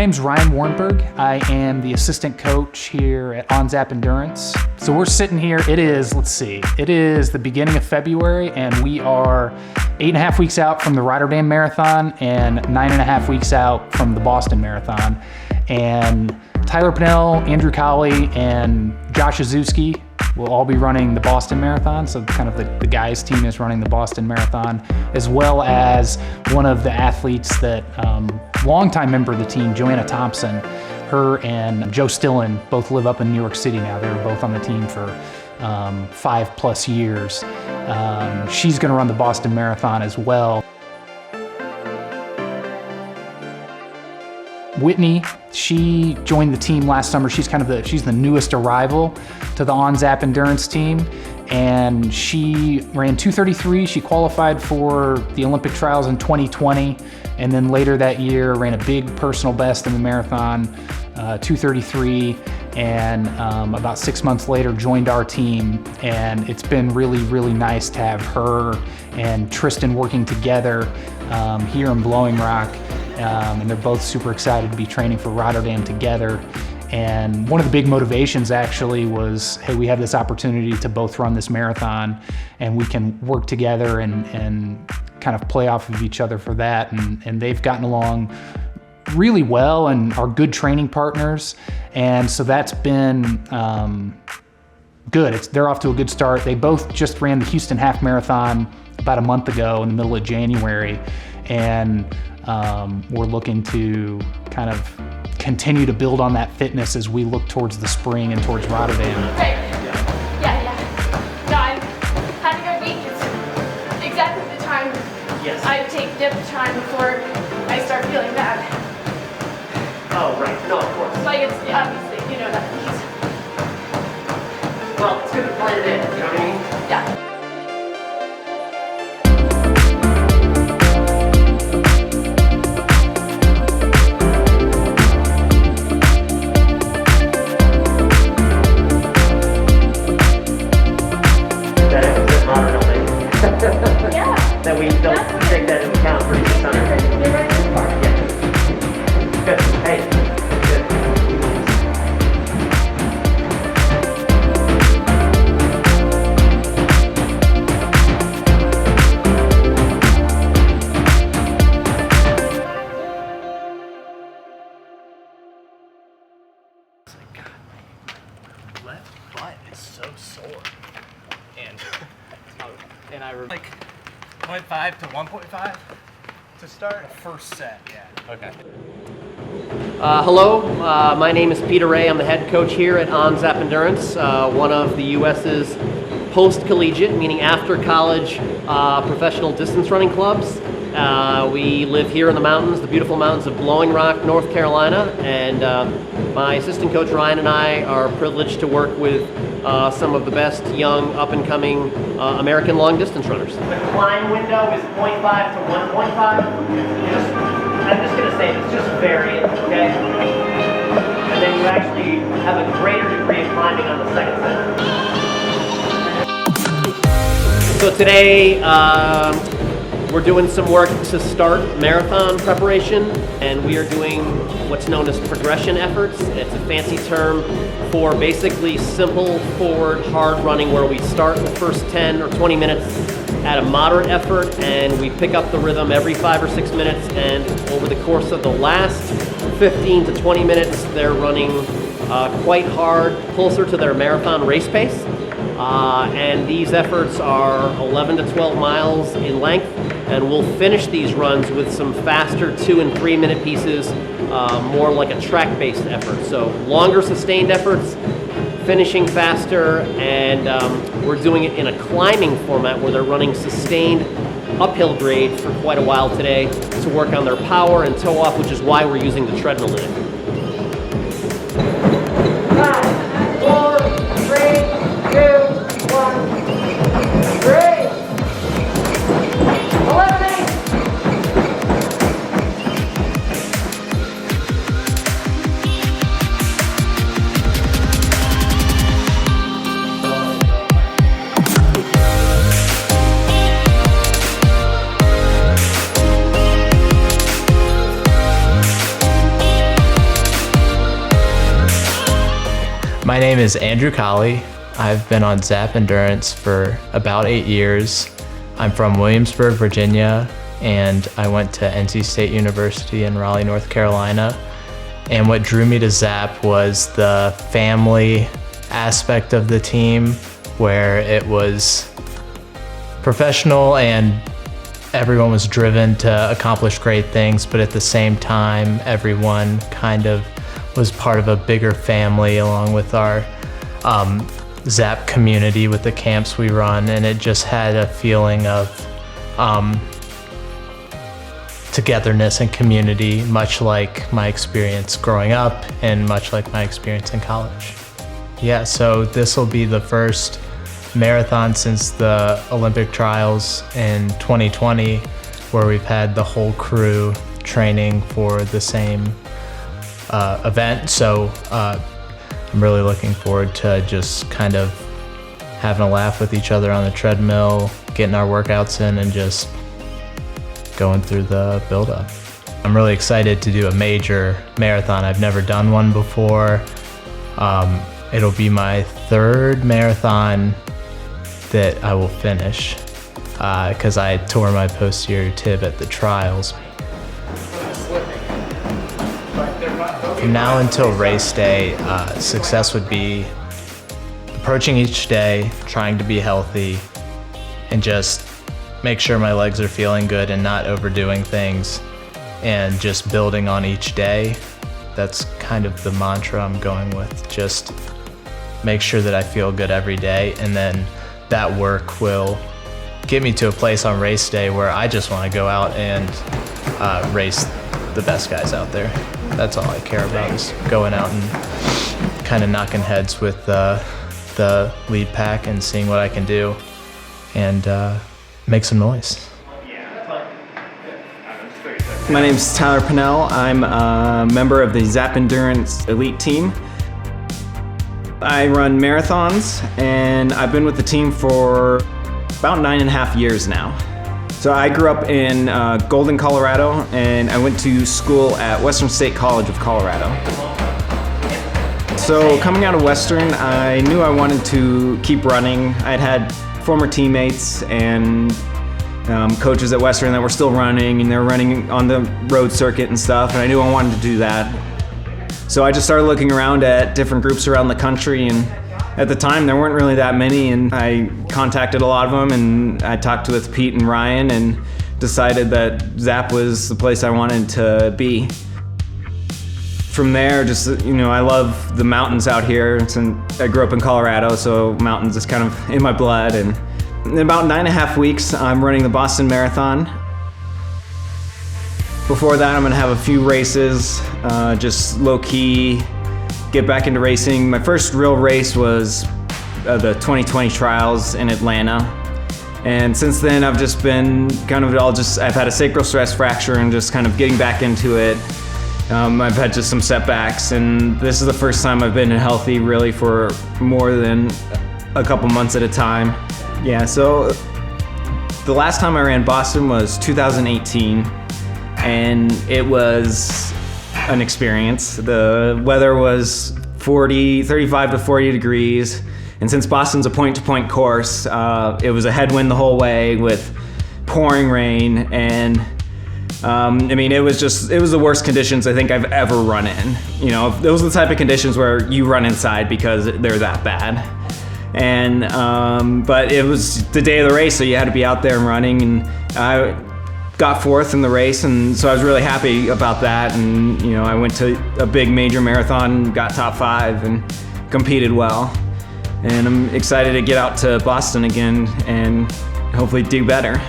name's Ryan Warnberg. I am the assistant coach here at ZAP Endurance. So we're sitting here, it is the beginning of February, and we are 8.5 weeks out from the Rotterdam Marathon and 9.5 weeks out from the Boston Marathon. And Tyler Pannell, Andrew Colley, and Josh Ozuski will all be running the Boston Marathon. So kind of the guys team is running the Boston Marathon, as well as one of the athletes that, longtime member of the team, Joanna Thompson. Her and Joe Stillen both live up in New York City now. They were both on the team for 5+ years. She's gonna run the Boston Marathon as well. Whitney, she joined the team last summer. She's the newest arrival to the ZAP Endurance team, and she ran 2:33. She qualified for the Olympic trials in 2020, and then later that year ran a big personal best in the marathon, 2:33, and about 6 months later joined our team. And it's been really, really nice to have her and Tristan working together here in Blowing Rock. And they're both super excited to be training for Rotterdam together. And one of the big motivations actually was, hey, we have this opportunity to both run this marathon, and we can work together and kind of play off of each other for that. And they've gotten along really well and are good training partners. And so that's been good. They're off to a good start. They both just ran the Houston Half Marathon about a month ago in the middle of January. And we're looking to kind of continue to build on that fitness as we look towards the spring and towards Rotterdam. Right. Yeah. No, I'm having a week. It's exactly the time I take dip time before I start feeling bad. Oh, right. No, of course. Like, it's obviously, you know that. Well, it's good to plan it in, you know what I mean? Yeah. That we don't take that into account for each time. Yeah. Good. Hey. Good. Left butt is so sore. And I like 0.5 to 1.5 to start first set. Yeah. Okay. Hello, my name is Peter Ray. I'm the head coach here at ZAP Endurance, one of the U.S.'s post-collegiate, meaning after college, professional distance running clubs. We live here in the mountains, the beautiful mountains of Blowing Rock, North Carolina, and my assistant coach Ryan and I are privileged to work with some of the best young, up-and-coming American long-distance runners. The climb window is 0.5 to 1.5. I'm just going to say it's just variant, okay? And then you actually have a greater degree of climbing on the second set. So today, we're doing some work to start marathon preparation, and we are doing what's known as progression efforts. It's a fancy term for basically simple, forward, hard running, where we start the first 10 or 20 minutes at a moderate effort, and we pick up the rhythm every 5 or 6 minutes, and over the course of the last 15 to 20 minutes, they're running quite hard, closer to their marathon race pace. And these efforts are 11 to 12 miles in length, and we'll finish these runs with some faster 2 and 3 minute pieces, more like a track-based effort. So longer sustained efforts, finishing faster, and we're doing it in a climbing format where they're running sustained uphill grade for quite a while today to work on their power and toe off, which is why we're using the treadmill in it. 5, 4, 3, 2, 1. Great. 11. name is Andrew Colley. I've been on ZAP Endurance for about 8 years. I'm from Williamsburg, Virginia, and I went to NC State University in Raleigh, North Carolina. And what drew me to ZAP was the family aspect of the team, where it was professional and everyone was driven to accomplish great things, but at the same time, everyone kind of was part of a bigger family along with our ZAP community with the camps we run, and it just had a feeling of togetherness and community, much like my experience growing up and much like my experience in college. Yeah, so this will be the first marathon since the Olympic trials in 2020, where we've had the whole crew training for the same event. So I'm really looking forward to just kind of having a laugh with each other on the treadmill, getting our workouts in, and just going through the build-up. I'm really excited to do a major marathon. I've never done one before. It'll be my third marathon that I will finish because I tore my posterior tib at the trials. From now until race day, success would be approaching each day, trying to be healthy, and just make sure my legs are feeling good and not overdoing things, and just building on each day. That's kind of the mantra I'm going with. Just make sure that I feel good every day, and then that work will get me to a place on race day where I just want to go out and race the best guys out there. That's all I care about, is going out and kind of knocking heads with the lead pack and seeing what I can do and make some noise. My name's Tyler Pannell. I'm a member of the ZAP Endurance Elite team. I run marathons, and I've been with the team for about 9.5 years now. So I grew up in Golden, Colorado, and I went to school at Western State College of Colorado. So coming out of Western, I knew I wanted to keep running. I'd had former teammates and coaches at Western that were still running, and they were running on the road circuit and stuff, and I knew I wanted to do that. So I just started looking around at different groups around the country, and at the time there weren't really that many, and I contacted a lot of them, and I talked with Pete and Ryan and decided that ZAP was the place I wanted to be. From there, just, I love the mountains out here. I grew up in Colorado, so mountains is kind of in my blood, and in about 9.5 weeks, I'm running the Boston Marathon. Before that, I'm gonna have a few races, just low-key, get back into racing. My first real race was the 2020 trials in Atlanta. And since then, I've just been I've had a sacral stress fracture and just kind of getting back into it. I've had just some setbacks, and this is the first time I've been healthy really for more than a couple months at a time. Yeah, so the last time I ran Boston was 2018. And it was an experience. The weather was 35 to 40 degrees. And since Boston's a point-to-point course, it was a headwind the whole way with pouring rain. And it was the worst conditions I think I've ever run in. Those are the type of conditions where you run inside because they're that bad. And, but it was the day of the race, so you had to be out there and running. And I got fourth in the race, and so I was really happy about that. And I went to a big major marathon, got top 5, and competed well. And I'm excited to get out to Boston again and hopefully do better.